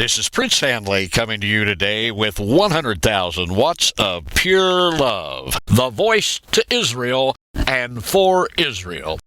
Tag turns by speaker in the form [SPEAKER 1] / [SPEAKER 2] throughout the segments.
[SPEAKER 1] This is Prince Handley coming to you today with 100,000 watts of pure love. The voice to Israel and for Israel.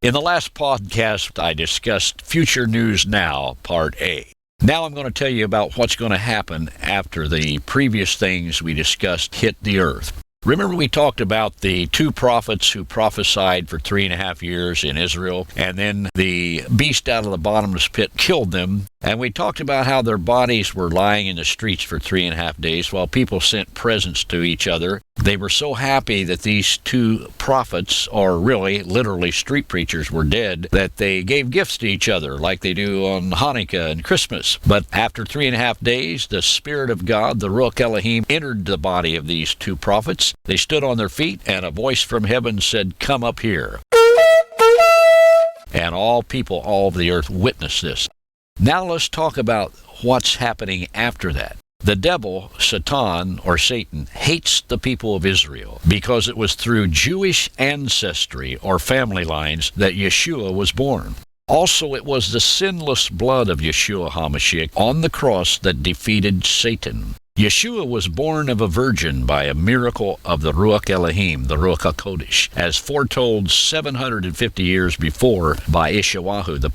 [SPEAKER 1] In the last podcast, I discussed Future News Now, Part A. Now I'm going to tell you about what's going to happen after the previous things we discussed hit the earth. Remember we talked about the two prophets who prophesied for 3.5 years in Israel, and then the beast out of the bottomless pit killed them, and we talked about how their bodies were lying in the streets for 3.5 days while people sent presents to each other. They were so happy that these two prophets, or really, literally street preachers, were dead, that they gave gifts to each other like they do on Hanukkah and Christmas. But after 3.5 days, the Spirit of God, the Ruach Elohim, entered the body of these two prophets. They stood on their feet, and a voice from heaven said, "Come up here." And all people, all of the earth, witnessed this. Now let's talk about what's happening after that. The devil, Satan, or Satan, hates the people of Israel because it was through Jewish ancestry or family lines that Yeshua was born. Also, it was the sinless blood of Yeshua HaMashiach on the cross that defeated Satan. Yeshua was born of a virgin by a miracle of the Ruach Elohim, the Ruach HaKodesh, as foretold 750 years before by Ishawahu, the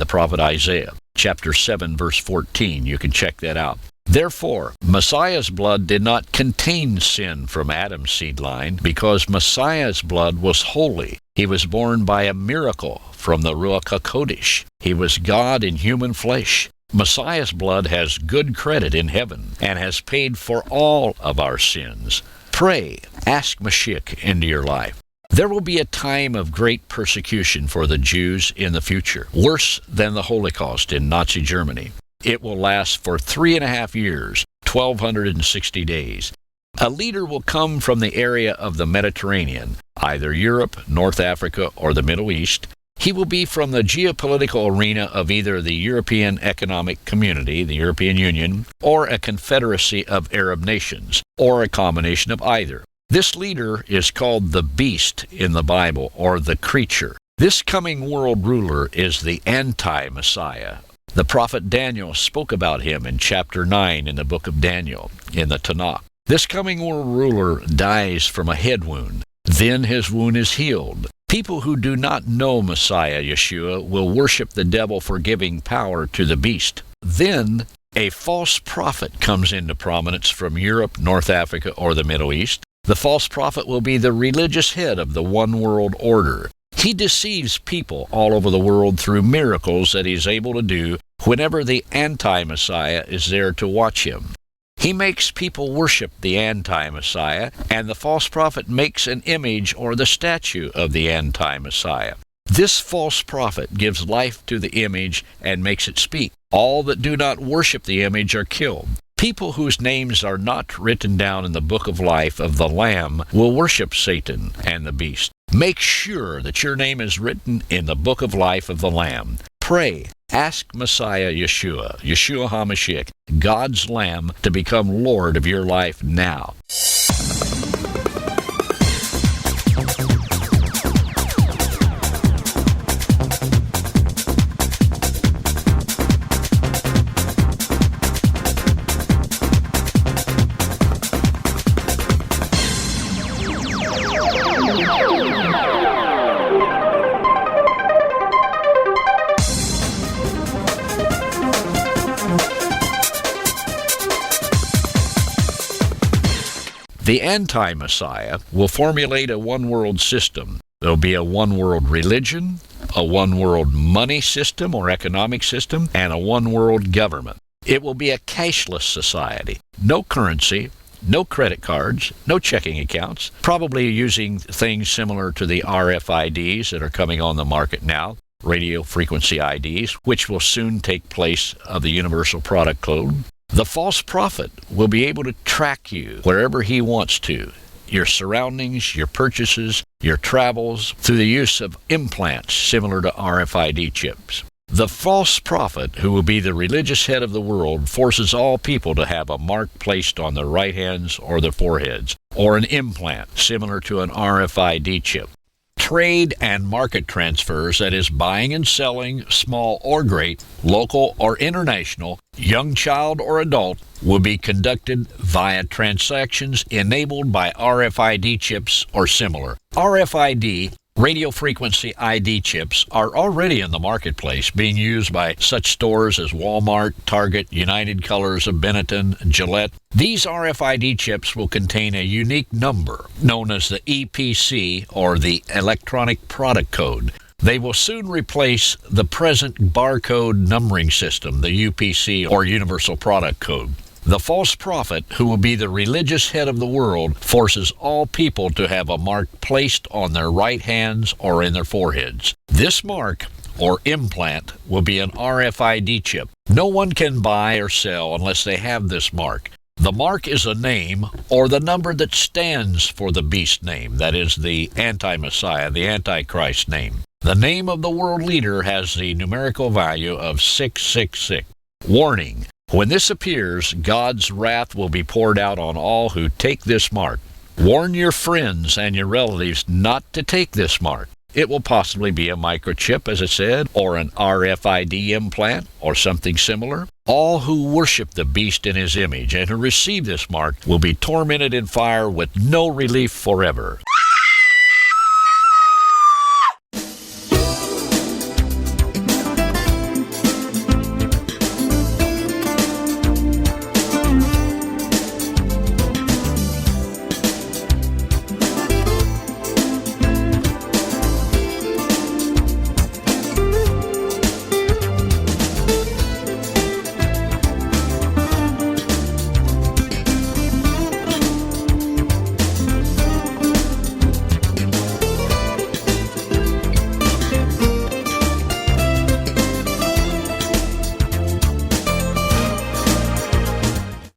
[SPEAKER 1] prophet Isaiah. Chapter 7, verse 14. You can check that out. Therefore, Messiah's blood did not contain sin from Adam's seed line, because Messiah's blood was holy. He was born by a miracle from the Ruach HaKodesh. He was God in human flesh. Messiah's blood has good credit in heaven and has paid for all of our sins. Pray, ask Mashiach into your life. There will be a time of great persecution for the Jews in the future, worse than the Holocaust in Nazi Germany. It will last for 3.5 years, 1,260 days. A leader will come from the area of the Mediterranean, either Europe, North Africa, or the Middle East. He will be from the geopolitical arena of either the European Economic Community, the European Union, or a confederacy of Arab nations, or a combination of either. This leader is called the beast in the Bible, or the creature. This coming world ruler is the anti-Messiah. The prophet Daniel spoke about him in chapter 9 in the book of Daniel, in the Tanakh. This coming world ruler dies from a head wound. Then his wound is healed. People who do not know Messiah Yeshua will worship the devil for giving power to the beast. Then a false prophet comes into prominence from Europe, North Africa, or the Middle East. The false prophet will be the religious head of the one world order. He deceives people all over the world through miracles that he's able to do whenever the anti-Messiah is there to watch him. He makes people worship the anti-Messiah, and the false prophet makes an image or the statue of the anti-Messiah. This false prophet gives life to the image and makes it speak. All that do not worship the image are killed. People whose names are not written down in the book of life of the Lamb will worship Satan and the beast. Make sure that your name is written in the book of life of the Lamb. Pray, ask Messiah Yeshua HaMashiach, God's Lamb, to become Lord of your life now. The anti-Messiah will formulate a one-world system. There will be a one-world religion, a one-world money system or economic system, and a one-world government. It will be a cashless society. No currency, no credit cards, no checking accounts, probably using things similar to the RFIDs that are coming on the market now, radio frequency IDs, which will soon take place of the Universal Product Code. The false prophet will be able to track you wherever he wants to. your surroundings, your purchases, your travels, through the use of implants similar to RFID chips. The false prophet, who will be the religious head of the world, forces all people to have a mark placed on their right hands or their foreheads, or an implant similar to an RFID chip. Trade and market transfers, that is, buying and selling, small or great, local or international, young child or adult, will be conducted via transactions enabled by RFID chips or similar. RFID, radio frequency ID chips, are already in the marketplace, being used by such stores as Walmart, Target, United Colors of Benetton, Gillette. These RFID chips will contain a unique number, known as the EPC, or the Electronic Product Code. They will soon replace the present barcode numbering system, the UPC, or Universal Product Code. The false prophet, who will be the religious head of the world, forces all people to have a mark placed on their right hands or in their foreheads. This mark, or implant, will be an RFID chip. No one can buy or sell unless they have this mark. The mark is a name, or the number that stands for the beast name, that is, the antiMessiah, the antiChrist name. The name of the world leader has the numerical value of 666. Warning: when this appears, God's wrath will be poured out on all who take this mark. Warn your friends and your relatives not to take this mark. It will possibly be a microchip, as I said, or an RFID implant, or something similar. All who worship the beast in his image and who receive this mark will be tormented in fire with no relief forever.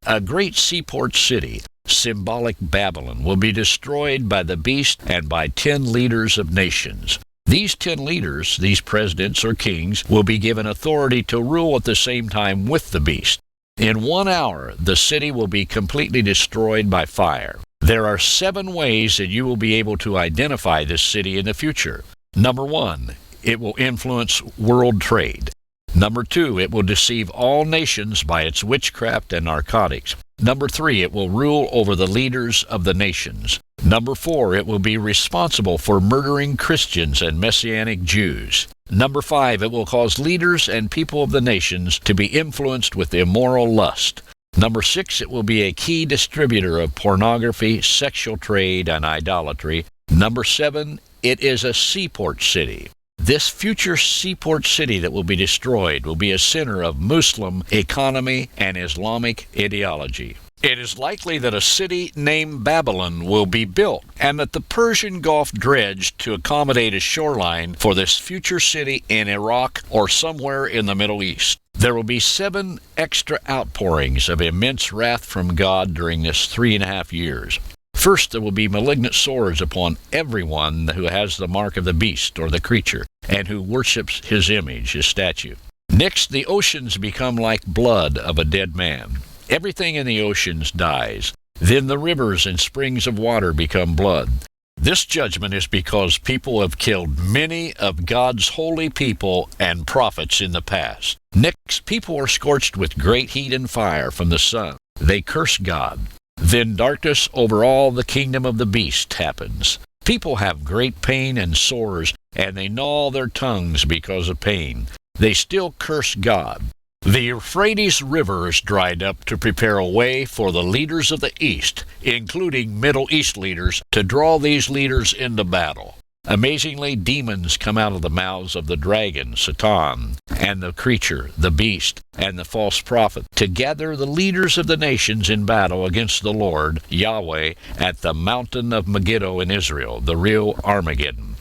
[SPEAKER 1] A great seaport city, symbolic Babylon, will be destroyed by the beast and by 10 leaders of nations. These 10 leaders, these presidents or kings, will be given authority to rule at the same time with the beast. In 1 hour, the city will be completely destroyed by fire. There are 7 ways that you will be able to identify this city in the future. Number 1, it will influence world trade. Number 2, it will deceive all nations by its witchcraft and narcotics. Number 3, it will rule over the leaders of the nations. Number 4, it will be responsible for murdering Christians and Messianic Jews. Number 5, it will cause leaders and people of the nations to be influenced with immoral lust. Number 6, it will be a key distributor of pornography, sexual trade, and idolatry. Number 7, it is a seaport city. This future seaport city that will be destroyed will be a center of Muslim economy and Islamic ideology. It is likely that a city named Babylon will be built, and that the Persian Gulf dredged to accommodate a shoreline for this future city in Iraq or somewhere in the Middle East. There will be 7 extra outpourings of immense wrath from God during this 3.5 years. First, there will be malignant swords upon everyone who has the mark of the beast or the creature, and who worships his image, his statue. Next, the oceans become like blood of a dead man. Everything in the oceans dies. Then the rivers and springs of water become blood. This judgment is because people have killed many of God's holy people and prophets in the past. Next, people are scorched with great heat and fire from the sun. They curse God. Then darkness over all the kingdom of the beast happens. People have great pain and sores, and they gnaw their tongues because of pain. They still curse God. The Euphrates River is dried up to prepare a way for the leaders of the East, including Middle East leaders, to draw these leaders into battle. Amazingly, demons come out of the mouths of the dragon, Satan, and the creature, the beast, and the false prophet, to gather the leaders of the nations in battle against the Lord, Yahweh, at the mountain of Megiddo in Israel, the real Armageddon.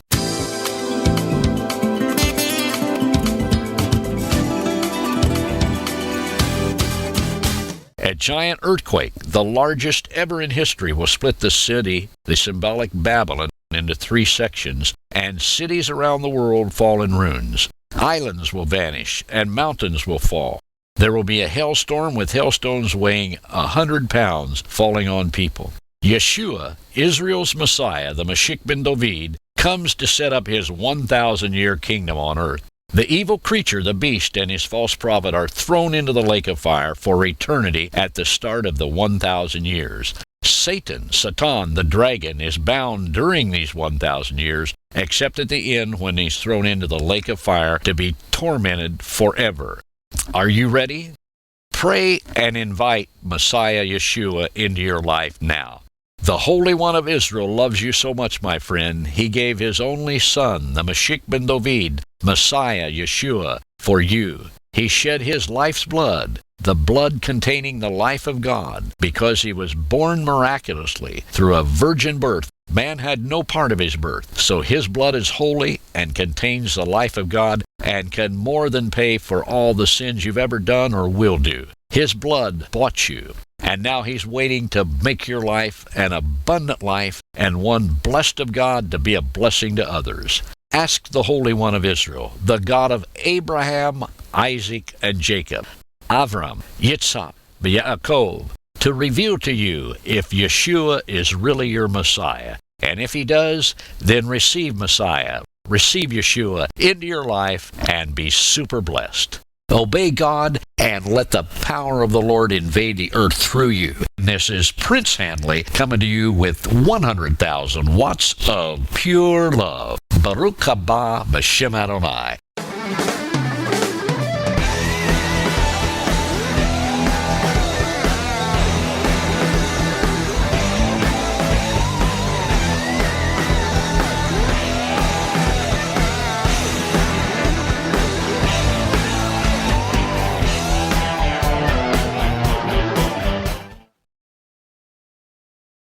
[SPEAKER 1] At giant earthquake, the largest ever in history, will split the city, the symbolic Babylon, into 3 sections, and cities around the world fall in ruins. Islands will vanish, and mountains will fall. There will be a hailstorm with hailstones weighing 100 pounds falling on people. Yeshua, Israel's Messiah, the Mashiach ben David, comes to set up his 1,000-year kingdom on earth. The evil creature, the beast, and his false prophet are thrown into the lake of fire for eternity at the start of the 1,000 years. Satan, the dragon, is bound during these 1,000 years, except at the end when he's thrown into the lake of fire to be tormented forever. Are you ready? Pray and invite Messiah Yeshua into your life now. The Holy One of Israel loves you so much, my friend. He gave his only Son, the Mashiach ben David, Messiah Yeshua, for you. He shed his life's blood, the blood containing the life of God, because he was born miraculously through a virgin birth. Man had no part of his birth, so his blood is holy and contains the life of God and can more than pay for all the sins you've ever done or will do. His blood bought you, and now he's waiting to make your life an abundant life and one blessed of God to be a blessing to others. Ask the Holy One of Israel, the God of Abraham, Isaac, and Jacob, Avram, Yitzhak, Yaakov, to reveal to you if Yeshua is really your Messiah. And if he does, then receive Messiah, receive Yeshua into your life, and be super blessed. Obey God and let the power of the Lord invade the earth through you. This is Prince Handley coming to you with 100,000 watts of pure love. Baruch haba b'Shem Adonai.